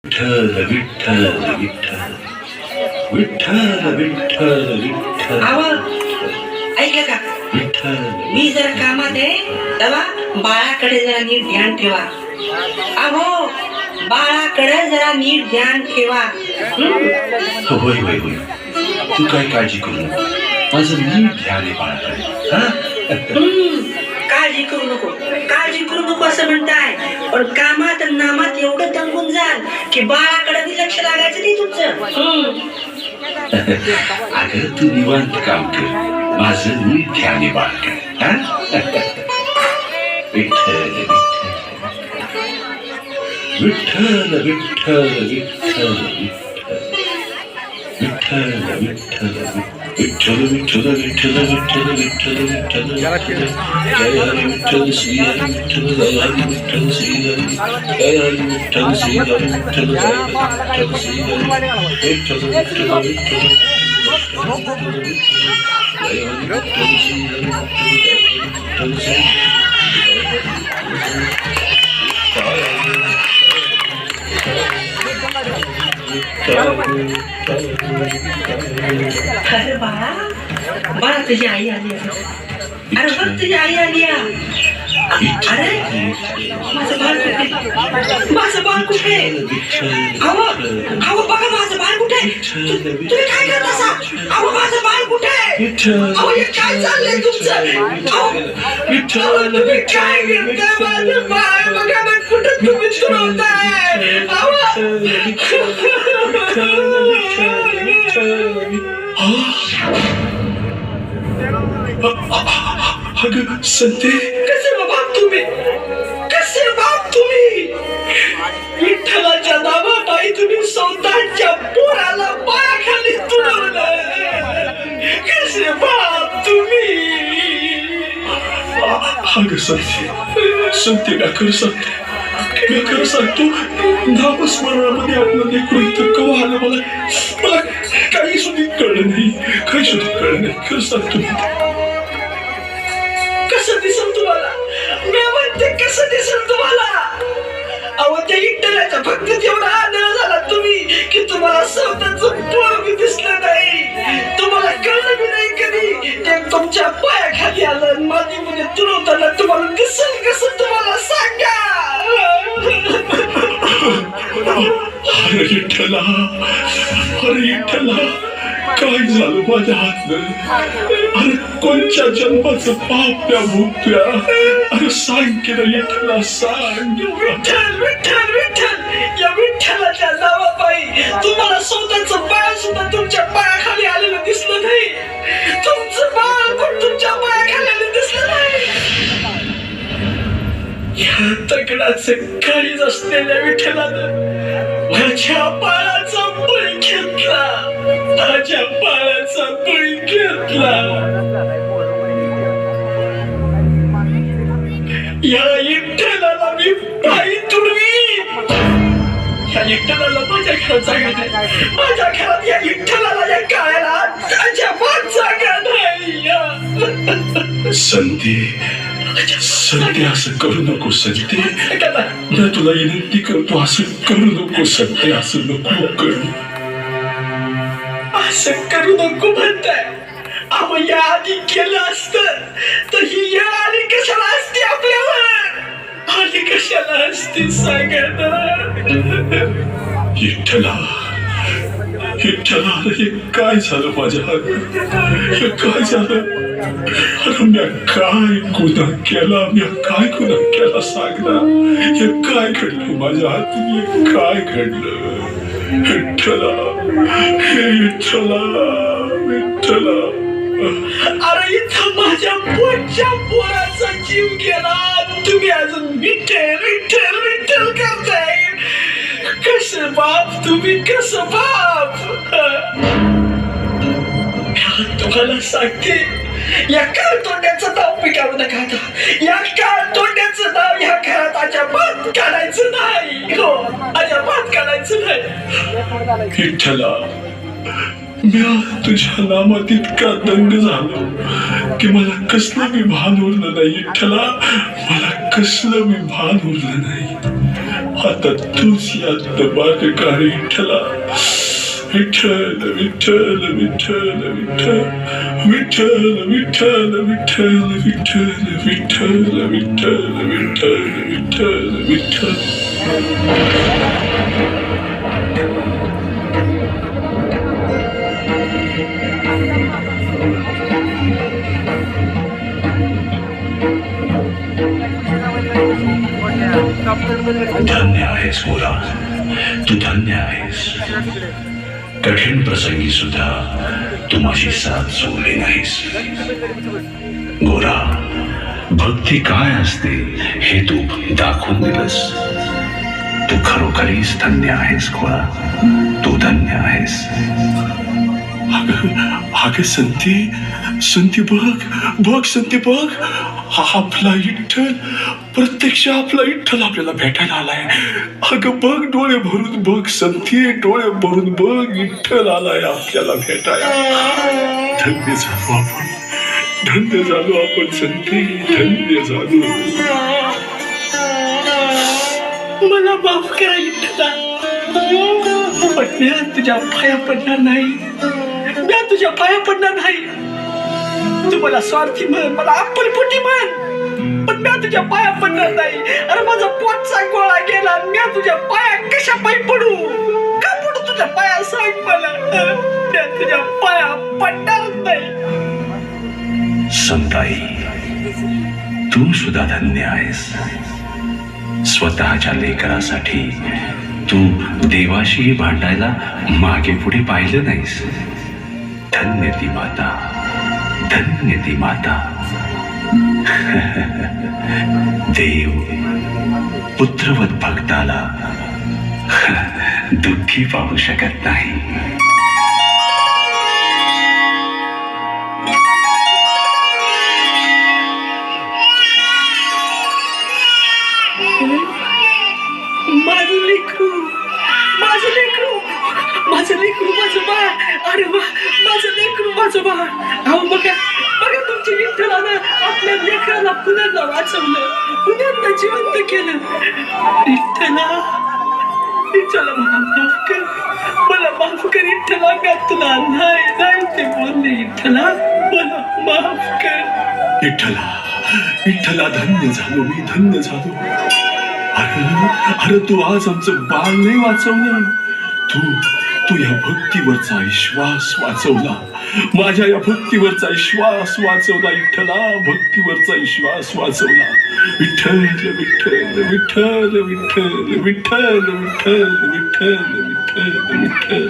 विठ्ठल विठ्ठल विठ्ठल विठ्ठल विठ्ठल विठ्ठल आवा ऐका का विठ्ठल मी जर कामात आहे तेव्हा बाळाकडे जरा नीट ध्यान ठेवा. अहो बाळाकडे जरा नीट ध्यान ठेवा. होय होय होय तू काय काळजी करू नको माझं नीट ध्यान आहे बाळाकडे हा काळजी करू नको काळजी करू नको असं म्हणताय पण कामात आणि नामात एवढं दंगून जाल की बाळाकडे बी लक्ष लागायचं नाही तुमचं. अगं तू निवांत काम कर माझं नीट ध्यान आहे बाळाकडे हा विठ्ठल विठ्ठल विठ्ठल विठ्ठल विठ्ठल विठ्ठल विठ्ठल विठ्ठल विठ्ठल विठ्ठल विठ्ठल विठ्ठल जय हरी विठ्ठल श्री हरी विठ्ठल जय हरी विठ्ठल श्री हरी जय हरी विठ्ठल श्री हरी विठ्ठल जय हरी विठ्ठल श्री हरी विठ्ठल विठ्ठल विठ्ठल जय हरी विठ्ठल श्री हरी विठ्ठल जय अरे बाळा बाळा तुझी आई आली आहे. अरे बघ तुझी आई आली आहे. अरे माझं बाळ कुठे माझं बाळ कुठे अहो अहो बघा माझं बाळ कुठे तुम्ही काय करत असा. अहो माझं बाळ कुठे अहो हे काय चाललंय तुमचं. अहो तुम्ही काय करताय माझं बाळ बघा ना कुठं तुम्ही चुरवताय. अगं संते कसे बाप तुम्ही कसे बाप तुम्ही विठ्ठलाच्या नावापायी तुम्ही स्वतःच्या पोराला पायाखाली तुडवलं. कसे बाप तुम्ही अगं संते संते मी खरं सांगतो नामस्मरणामध्ये आपलं लेकरू इथं कवा आलं मला काही सुद्धा कळलं नाही खरं सांगतो कसं दिसेल तुम्हाला मी म्हणते कसं दिसेल तुम्हाला. अहो त्या विठ्ठलाच्या फक्त तेवढा आदर झाला तुम्ही की तुम्हाला स्वतःच पोर बी दिसलं नाही. तुम्हाला कळलं बी नाही कधी ते तुमच्या पायाखाली आलं मातीमध्ये तुरवताना तुम्हाला दिसेल कसं तुम्हाला सांगा. अरे विठ्ठला काय झालं माझ्या हातनं. अरे कोणच्या जन्माचं पाप त्या भोगतोया. अरे सांग की रे विठ्ठला सांग. विठ्ठल विठ्ठल विठ्ठल या विठ्ठलाच्या नावापायी तुम्हाला स्वतःचं बाळ सुद्धा तुमच्या पायाखाली आलेलं दिसलं नाही. तुमचं बाळ पण तुमच्या पायाखाली आलेलं दिसलं नाही. या दगडाचं काळीज असलेल्या विठ्ठलानं माझ्या बाळाचा बळी घेतला. माझ्या बाळाचा बळी घेतला. या विठ्ठलाला मी पायी तुडवी. या विठ्ठलाला माझ्या घरात जागा नाही. माझ्या घरात या विठ्ठलाला या काळ्याला अजिबात जागा नाही. संते असं करू नको संते मी तुला विनंती करतो असं करू नको संते असं नको करू. असं करू नको म्हणताय. अहो या आधी केलं असतं तर ही या आली कशाला असते आपल्यावर. आली कशाला असते सांगा ना. विठ्ठला हे काय झालं माझ्या हात. हे काय झालं. अरे मी काय गुन्हा केला सांग ना. हे काय घडलं माझ्या हातून काय घडलं. विठ्ठला अरे इथं माझ्या पोटच्या पोराचा जीव गेला. तुम्ही अजून विठ्ठल विठ्ठल विठ्ठल करताय. कसं बाप तुम्ही कसं बाप. तुम्हाला सांगते या काळ तोंड्याचं नाव पिकावू नका. या काळ तोंड्याचं नाव या घरात अजिबात काढायचं नाही. हो अजिबात काढायचं नाही. विठ्ठला मी तुझ्या नामात इतका दंग झालो की मला कसलं मी भान उरलं नाही. विठ्ठला मला कसलं मी भान उरलं नाही. आता तूच यात माझे काय विठ्ठला. विठ्ठल विठ्ठल विठ्ठल विठ्ठल विठ्ठल विठ्ठल विठ्ठल विठ्ठल विठ्ठल विठ्ठल विठ्ठल विठ्ठल विठ्ठल. धन्य आहेस गोरा, तू धन्य आहेस. कठीण प्रसंगी सुद्धा तू माझी साथ सोडली नाहीस. गोरा, भक्ती काय असते हे तू दाखवून दिलंस. तू खरोखरीच धन्य आहेस गोरा, तू धन्य आहेस. अगं संती बघ संती बघ, हा आपला विठ्ठल, प्रत्यक्ष आपला विठ्ठल आपल्याला भेटायला आलाय. अगं बघ, डोळे भरून बघ संती, डोळे भरून बघ, विठ्ठल आलाय आपल्याला भेटायला. धन्य झालो आपण संती, धन्य झालो. मला माफ करा विठ्ठला, पण मी तुझ्या पाया पडणार नाही. मी तुझ्या पाया पडणार नाही. तू मला स्वार्थी म्हण, मला अप्पलपोटी म्हण, पण मी तुझ्या पाया पडणार नाही. अरे माझा पोटचा गोळा गेला, मी तुझ्या पाया कशा पायी पडू? का पडू तुझ्या पाया सांग मला. मी तुझ्या पाया पडणार नाही. संताई, तू सुद्धा धन्य आहेस. स्वतःच्या लेकरासाठी तू देवाशी भांडायला मागे पुढे पाहिलं नाहीस. धन्य ती माता, धन्य ती माता. देव पुत्रवत भक्ताला दुःखी पाहू शकत नाही. माझं लेकरू माझं बाळ. अरे वा, माझं लेकरू माझं बाळ. अहो बघा तुमच्या विठ्ठलानं आपल्या लेकराला पुन्हा वाचवलं, पुन्हा जिवंत केलं. विठ्ठला मला माफ कर, मला माफ कर विठ्ठला. का तुला नाही ते बोलले विठ्ठला, मला माफ कर. विठ्ठला धन्य झालो मी, धन्य झालो. अरे तू आज आमचं बाळ नाही वाचवलं, तू या भक्तीवरचा विश्वास वाचवला. माझ्या या भक्तीवरचा विश्वास वाचवला विठ्ठला, भक्तीवरचा विश्वास वाचवला. विठ्ठल विठ्ठल विठ्ठल विठ्ठल विठ्ठल विठ्ठल विठ्ठल विठ्ठल विठ्ठल.